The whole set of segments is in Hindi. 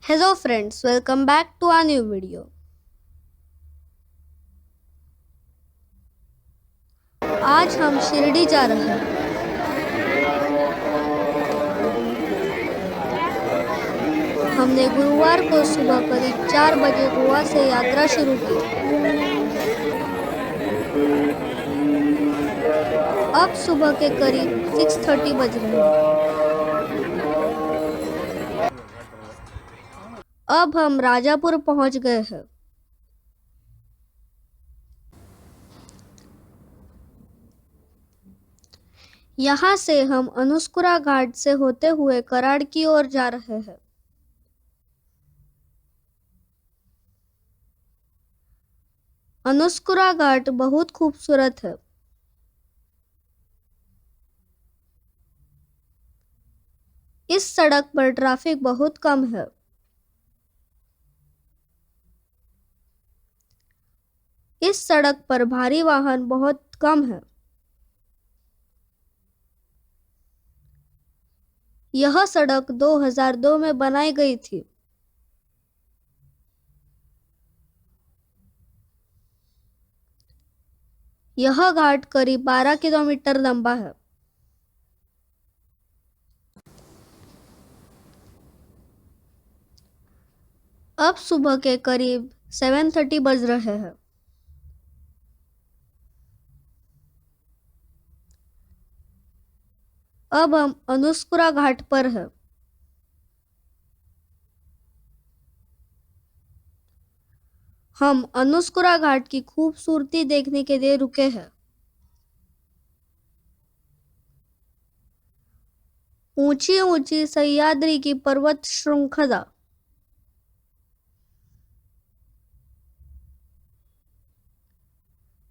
Hello friends, welcome back to our new video. आज हम शिरडी जा रहे हैं। हमने गुरुवार को सुबह करीब 4 बजे गोवा से यात्रा शुरू की। अब सुबह के करीब 6:30 बज रहे हैं। अब हम राजापुर पहुंच गए हैं। यहाँ से हम अनुस्कुरा घाट से होते हुए कराड़ की ओर जा रहे हैं। अनुस्कुरा घाट बहुत खूबसूरत है। इस सड़क पर ट्रैफिक बहुत कम है। इस सड़क पर भारी वाहन बहुत कम है। यह सड़क 2002 में बनाई गई थी। यह घाट करीब 12 किलोमीटर लंबा है। अब सुबह के करीब 7:30 बज रहे हैं। अब हम अनुस्कुरा घाट पर हैं। हम अनुस्कुरा घाट की खूबसूरती देखने के लिए रुके हैं। ऊंची ऊंची सह्याद्री की पर्वत श्रृंखला,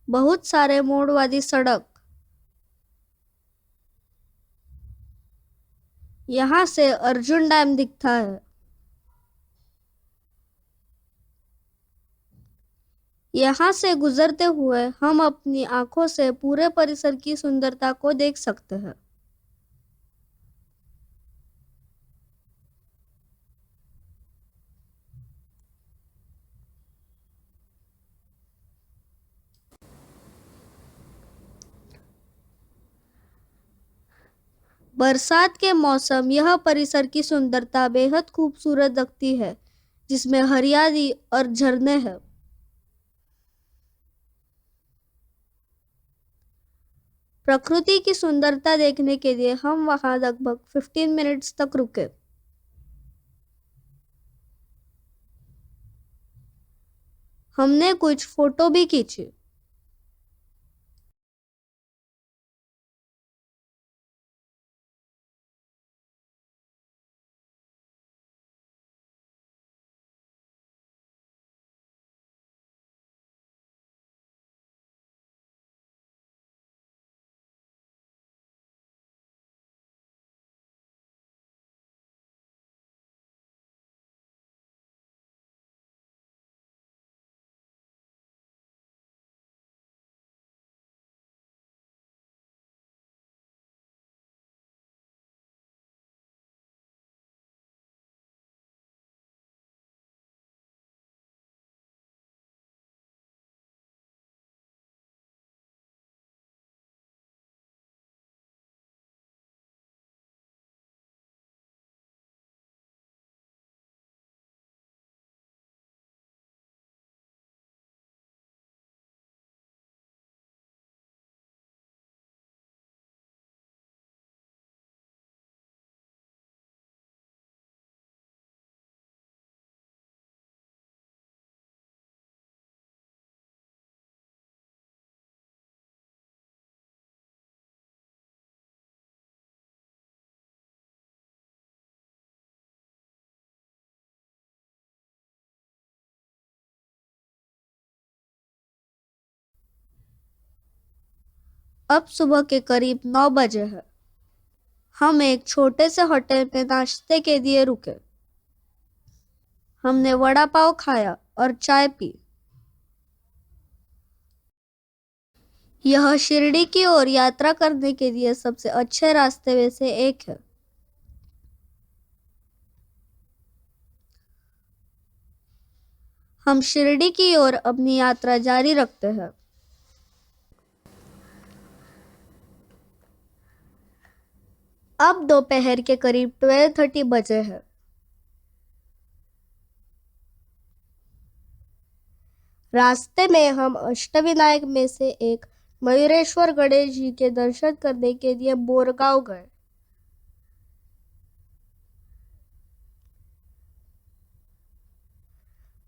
बहुत सारे मोड़ वाली सड़क। यहाँ से अर्जुन डैम दिखता है। यहाँ से गुजरते हुए हम अपनी आंखों से पूरे परिसर की सुंदरता को देख सकते हैं। बरसात के मौसम यह परिसर की सुंदरता बेहद खूबसूरत लगती है, जिसमें हरियाली और झरने हैं। प्रकृति की सुंदरता देखने के लिए हम वहां लगभग 15 मिनट्स तक रुके। हमने कुछ फोटो भी खींचे। अब सुबह के करीब 9 बजे है। हम एक छोटे से होटल में नाश्ते के लिए रुके। हमने वड़ा पाव खाया और चाय पी। यह शिरडी की ओर यात्रा करने के लिए सबसे अच्छे रास्ते में से एक है। हम शिरडी की ओर अपनी यात्रा जारी रखते हैं। अब दोपहर के करीब 12:30 बजे हैं। रास्ते में हम अष्टविनायक में से एक मयूरेश्वर गणेश जी के दर्शन करने के लिए बोरगांव गए।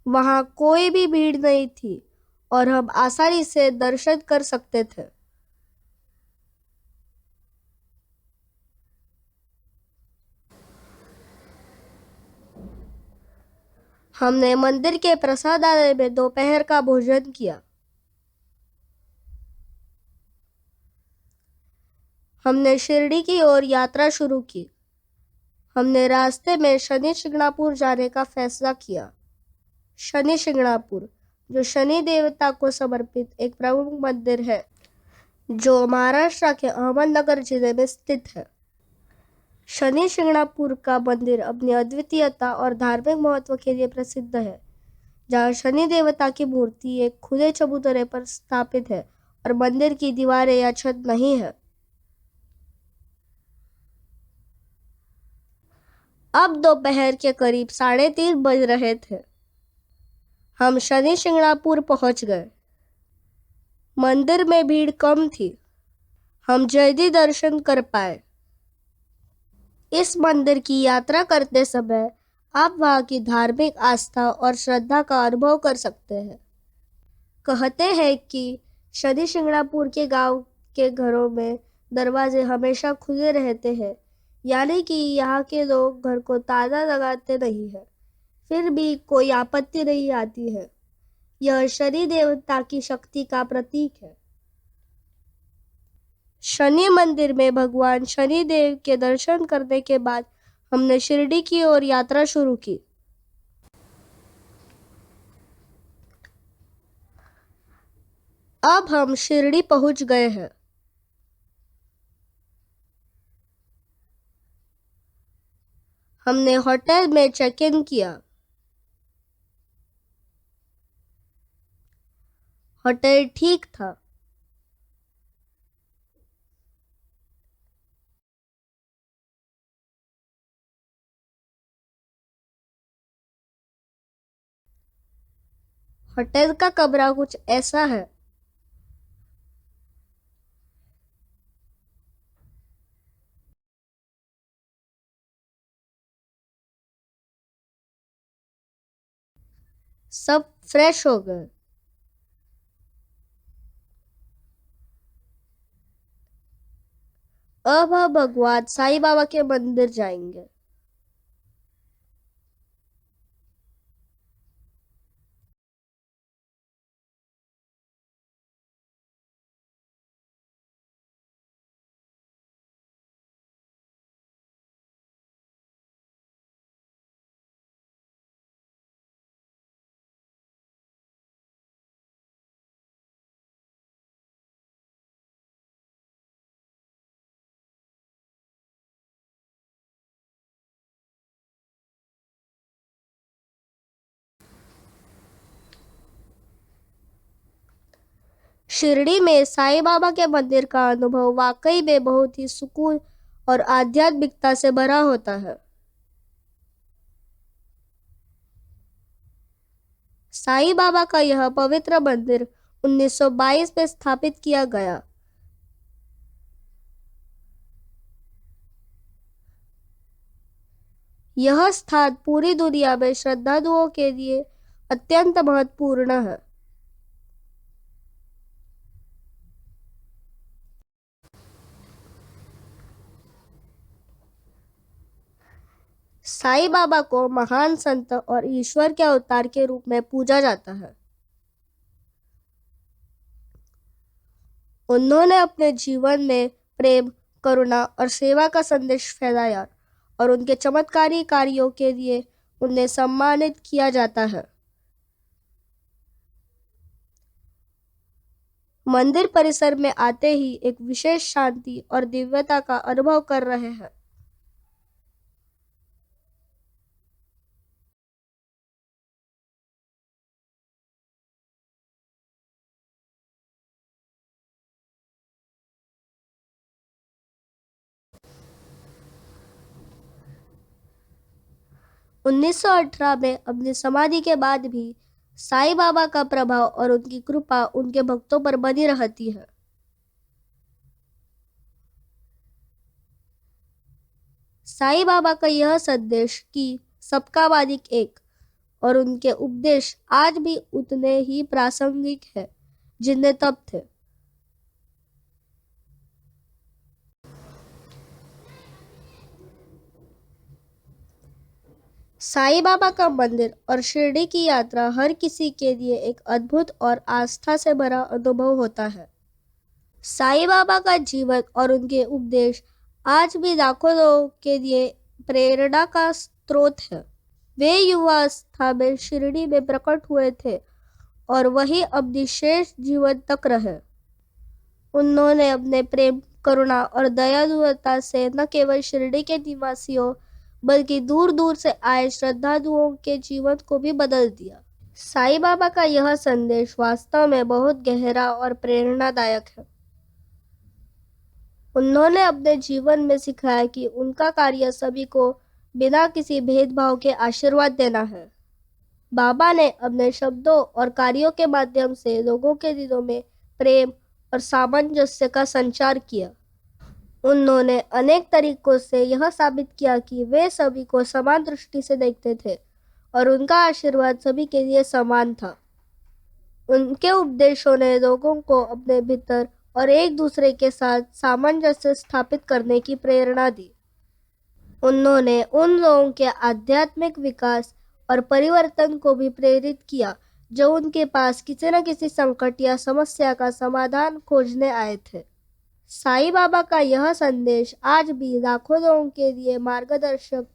वहां कोई भी भीड़ नहीं थी और हम आसानी से दर्शन कर सकते थे। हमने मंदिर के प्रसादालय में दोपहर का भोजन किया। हमने शिरडी की ओर यात्रा शुरू की। हमने रास्ते में शनि शिंगणापुर जाने का फैसला किया। शनि शिंगणापुर, जो शनि देवता को समर्पित एक प्रमुख मंदिर है, जो महाराष्ट्र के अहमदनगर जिले में स्थित है। शनि शिंगणापुर का मंदिर अपनी अद्वितीयता और धार्मिक महत्व के लिए प्रसिद्ध है, जहाँ शनि देवता की मूर्ति एक खुले चबूतरे पर स्थापित है और मंदिर की दीवारें या छत नहीं है। अब दोपहर के करीब 3:30 बज रहे थे। हम शनि शिंगणापुर पहुंच गए। मंदिर में भीड़ कम थी। हम जल्दी दर्शन कर पाए। इस मंदिर की यात्रा करते समय आप वहां की धार्मिक आस्था और श्रद्धा का अनुभव कर सकते हैं। कहते हैं कि शनि शिंगणापुर के गांव के घरों में दरवाजे हमेशा खुले रहते हैं, यानी कि यहाँ के लोग घर को ताला लगाते नहीं है, फिर भी कोई आपत्ति नहीं आती है। यह शनि देवता की शक्ति का प्रतीक है। शनि मंदिर में भगवान शनि देव के दर्शन करने के बाद हमने शिरडी की ओर यात्रा शुरू की। अब हम शिरडी पहुंच गए हैं। हमने होटल में चेक इन किया। होटल ठीक था। होटल का कमरा कुछ ऐसा है। सब फ्रेश हो गए। अब हम भगवान साईं बाबा के मंदिर जाएंगे। शिरडी में साईं बाबा के मंदिर का अनुभव वाकई में बहुत ही सुकून और आध्यात्मिकता से भरा होता है। साईं बाबा का यह पवित्र मंदिर 1922 में स्थापित किया गया। यह स्थान पूरी दुनिया में श्रद्धालुओं के लिए अत्यंत महत्वपूर्ण है। साईं बाबा को महान संत और ईश्वर के अवतार के रूप में पूजा जाता है। उन्होंने अपने जीवन में प्रेम, करुणा और सेवा का संदेश फैलाया और उनके चमत्कारी कार्यों के लिए उन्हें सम्मानित किया जाता है। मंदिर परिसर में आते ही एक विशेष शांति और दिव्यता का अनुभव कर रहे हैं। 1918 में अपनी समाधि के बाद भी साईं बाबा का प्रभाव और उनकी कृपा उनके भक्तों पर बनी रहती है। साईं बाबा का यह संदेश कि सबका मालिक एक और उनके उपदेश आज भी उतने ही प्रासंगिक है जितने तब थे। साईं बाबा का मंदिर और शिरडी की यात्रा हर किसी के लिए एक अद्भुत और आस्था से भरा अनुभव होता है। साईं बाबा का जीवन और उनके उपदेश आज भी लाखों लोगों के लिए प्रेरणा का स्रोत है। वे युवावस्था में शिरडी में प्रकट हुए थे और वही अपनी शेष जीवन तक रहे। उन्होंने अपने प्रेम, करुणा और दयालुता से न केवल शिरडी के निवासियों बल्कि दूर दूर से आए श्रद्धालुओं के जीवन को भी बदल दिया। साईं बाबा का यह संदेश वास्तव में बहुत गहरा और प्रेरणादायक है। उन्होंने अपने जीवन में सिखाया कि उनका कार्य सभी को बिना किसी भेदभाव के आशीर्वाद देना है। बाबा ने अपने शब्दों और कार्यों के माध्यम से लोगों के दिलों में प्रेम और सामंजस्य का संचार किया। उन्होंने अनेक तरीकों से यह साबित किया कि वे सभी को समान दृष्टि से देखते थे और उनका आशीर्वाद सभी के लिए समान था। उनके उपदेशों ने लोगों को अपने भीतर और एक दूसरे के साथ सामंजस्य स्थापित करने की प्रेरणा दी। उन्होंने उन लोगों के आध्यात्मिक विकास और परिवर्तन को भी प्रेरित किया जो उनके पास किसी न किसी संकट या समस्या का समाधान खोजने आए थे। साईं बाबा का यह संदेश आज भी लाखों लोगों के लिए मार्गदर्शक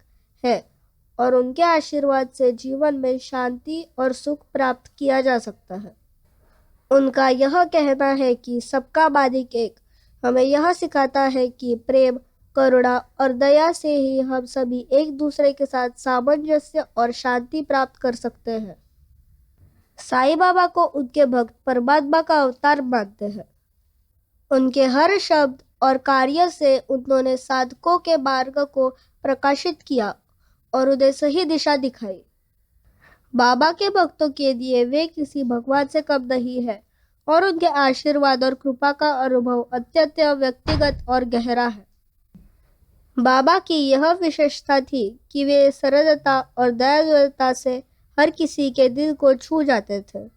है और उनके आशीर्वाद से जीवन में शांति और सुख प्राप्त किया जा सकता है। उनका यह कहना है कि सबका मालिक एक हमें यह सिखाता है कि प्रेम, करुणा और दया से ही हम सभी एक दूसरे के साथ सामंजस्य और शांति प्राप्त कर सकते हैं। साईं बाबा को उनके भक्त परमात्मा का अवतार मानते हैं। उनके हर शब्द और कार्य से उन्होंने साधकों के मार्ग को प्रकाशित किया और उन्हें सही दिशा दिखाई। बाबा के भक्तों के लिए वे किसी भगवान से कम नहीं है और उनके आशीर्वाद और कृपा का अनुभव अत्यंत व्यक्तिगत और गहरा है। बाबा की यह विशेषता थी कि वे सरलता और दयालुता से हर किसी के दिल को छू जाते थे।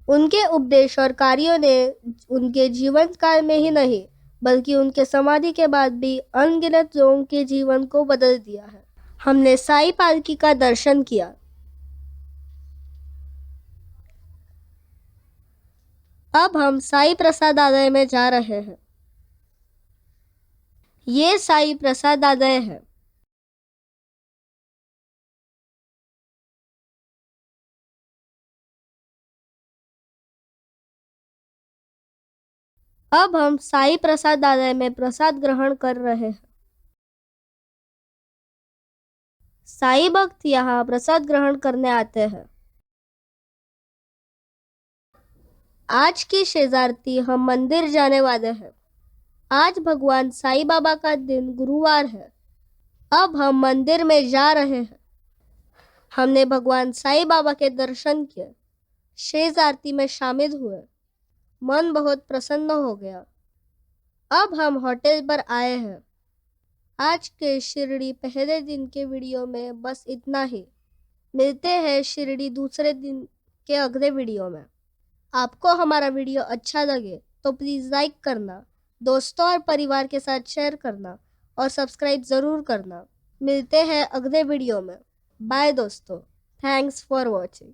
उनके उपदेश और कार्यों ने उनके जीवन काल में ही नहीं बल्कि उनके समाधि के बाद भी अनगिनत लोगों के जीवन को बदल दिया है। हमने साईं पालकी का दर्शन किया। अब हम साईं प्रसादालय में जा रहे हैं। ये साईं प्रसादालय है। अब हम साईं प्रसादालय में प्रसाद ग्रहण कर रहे हैं। साईं भक्त यहाँ प्रसाद ग्रहण करने आते हैं। आज की शेजारती हम मंदिर जाने वाले हैं। आज भगवान साईं बाबा का दिन गुरुवार है। अब हम मंदिर में जा रहे हैं। हमने भगवान साईं बाबा के दर्शन किए, शेज आरती में शामिल हुए, मन बहुत प्रसन्न हो गया। अब हम होटल पर आए हैं। आज के शिरडी पहले दिन के वीडियो में बस इतना ही। मिलते हैं शिरडी दूसरे दिन के अगले वीडियो में। आपको हमारा वीडियो अच्छा लगे तो प्लीज़ लाइक करना, दोस्तों और परिवार के साथ शेयर करना और सब्सक्राइब ज़रूर करना। मिलते हैं अगले वीडियो में। बाय दोस्तों, थैंक्स फॉर वॉचिंग।